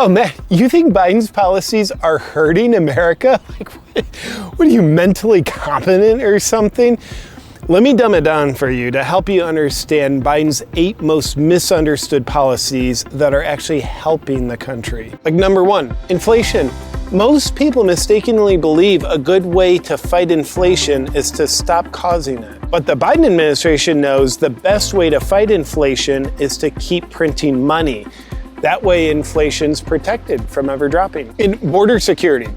Oh man, you think Biden's policies are hurting America? Like, what are you, mentally competent or something? Let me dumb it down for you to help you understand Biden's 8 most misunderstood policies that are actually helping the country. Like number 1, inflation. Most people mistakenly believe a good way to fight inflation is to stop causing it. But the Biden administration knows the best way to fight inflation is to keep printing money. That way inflation's protected from ever dropping. In border security,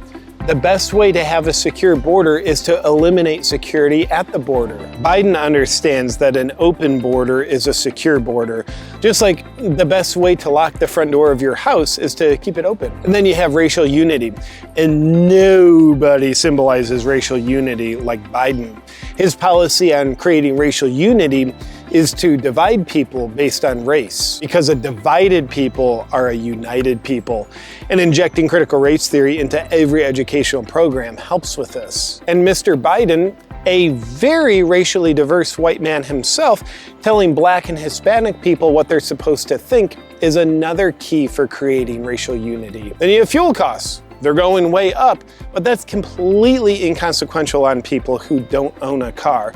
the best way to have a secure border is to eliminate security at the border. Biden understands that an open border is a secure border, just like the best way to lock the front door of your house is to keep it open. And then you have racial unity, and nobody symbolizes racial unity like Biden. His policy on creating racial unity is to divide people based on race, because a divided people are a united people. And injecting critical race theory into every educational program helps with this. And Mr. Biden, a very racially diverse white man himself, telling Black and Hispanic people what they're supposed to think is another key for creating racial unity. Then you have fuel costs. They're going way up, but that's completely inconsequential on people who don't own a car.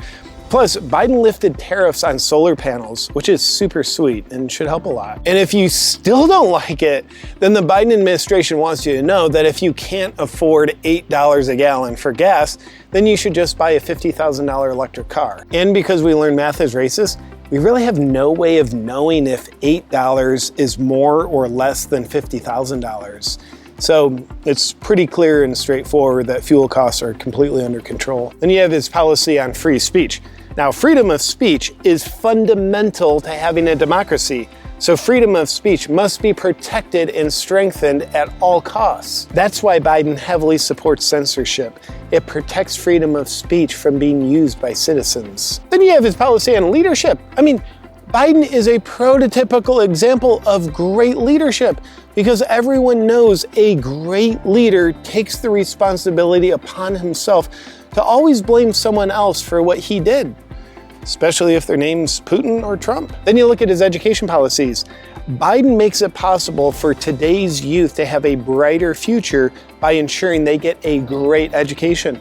Plus, Biden lifted tariffs on solar panels, which is super sweet and should help a lot. And if you still don't like it, then the Biden administration wants you to know that if you can't afford $8 a gallon for gas, then you should just buy a $50,000 electric car. And because we learned math is racist, we really have no way of knowing if $8 is more or less than $50,000. So it's pretty clear and straightforward that fuel costs are completely under control. Then you have his policy on free speech. Now, freedom of speech is fundamental to having a democracy. So freedom of speech must be protected and strengthened at all costs. That's why Biden heavily supports censorship. It protects freedom of speech from being used by citizens. Then you have his policy on leadership. Biden is a prototypical example of great leadership, because everyone knows a great leader takes the responsibility upon himself to always blame someone else for what he did, especially if their name's Putin or Trump. Then you look at his education policies. Biden makes it possible for today's youth to have a brighter future by ensuring they get a great education.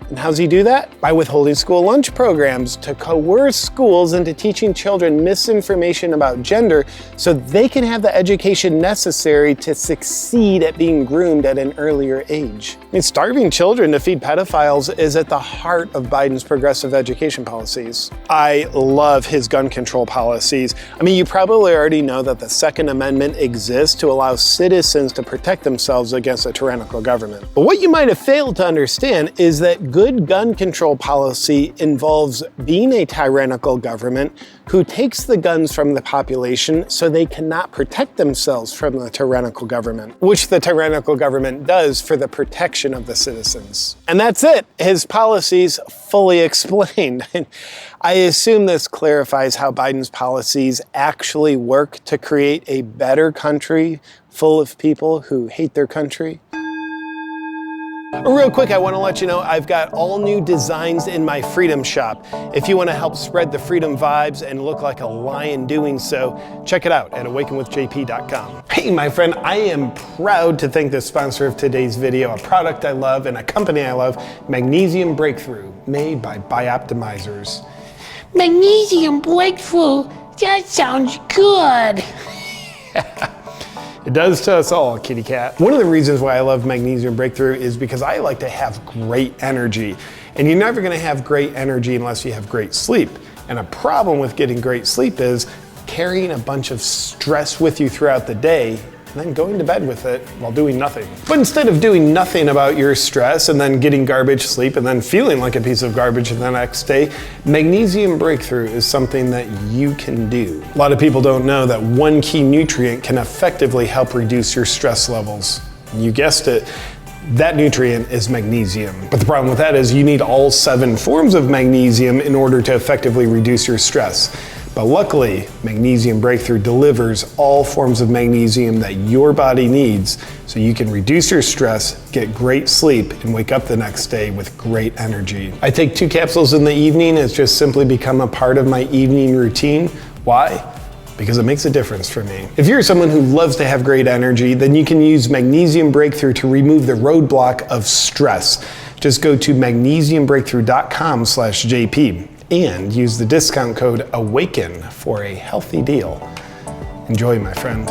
And how's he do that? By withholding school lunch programs to coerce schools into teaching children misinformation about gender so they can have the education necessary to succeed at being groomed at an earlier age. Starving children to feed pedophiles is at the heart of Biden's progressive education policies. I love his gun control policies. You probably already know that the Second Amendment exists to allow citizens to protect themselves against a tyrannical government. But what you might have failed to understand is that good gun control policy involves being a tyrannical government who takes the guns from the population so they cannot protect themselves from the tyrannical government, which the tyrannical government does for the protection of the citizens. And that's it. His policies fully explained. I assume this clarifies how Biden's policies actually work to create a better country full of people who hate their country. Real quick, I want to let you know I've got all new designs in my Freedom Shop. If you want to help spread the freedom vibes and look like a lion doing so, check it out at awakenwithjp.com. Hey, my friend, I am proud to thank the sponsor of today's video, a product I love and a company I love, Magnesium Breakthrough, made by Bioptimizers. Magnesium Breakthrough? That sounds good. It does to us all, kitty cat. One of the reasons why I love Magnesium Breakthrough is because I like to have great energy. And you're never gonna have great energy unless you have great sleep. And a problem with getting great sleep is carrying a bunch of stress with you throughout the day and then going to bed with it while doing nothing. But instead of doing nothing about your stress and then getting garbage sleep and then feeling like a piece of garbage the next day, Magnesium Breakthrough is something that you can do. A lot of people don't know that one key nutrient can effectively help reduce your stress levels. You guessed it, that nutrient is magnesium. But the problem with that is you need all 7 forms of magnesium in order to effectively reduce your stress. But luckily, Magnesium Breakthrough delivers all forms of magnesium that your body needs so you can reduce your stress, get great sleep, and wake up the next day with great energy. I take 2 capsules in the evening. It's just simply become a part of my evening routine. Why? because it makes a difference for me. If you're someone who loves to have great energy, then you can use Magnesium Breakthrough to remove the roadblock of stress. Just go to magnesiumbreakthrough.com/JP and use the discount code AWAKEN for a healthy deal. Enjoy, my friend.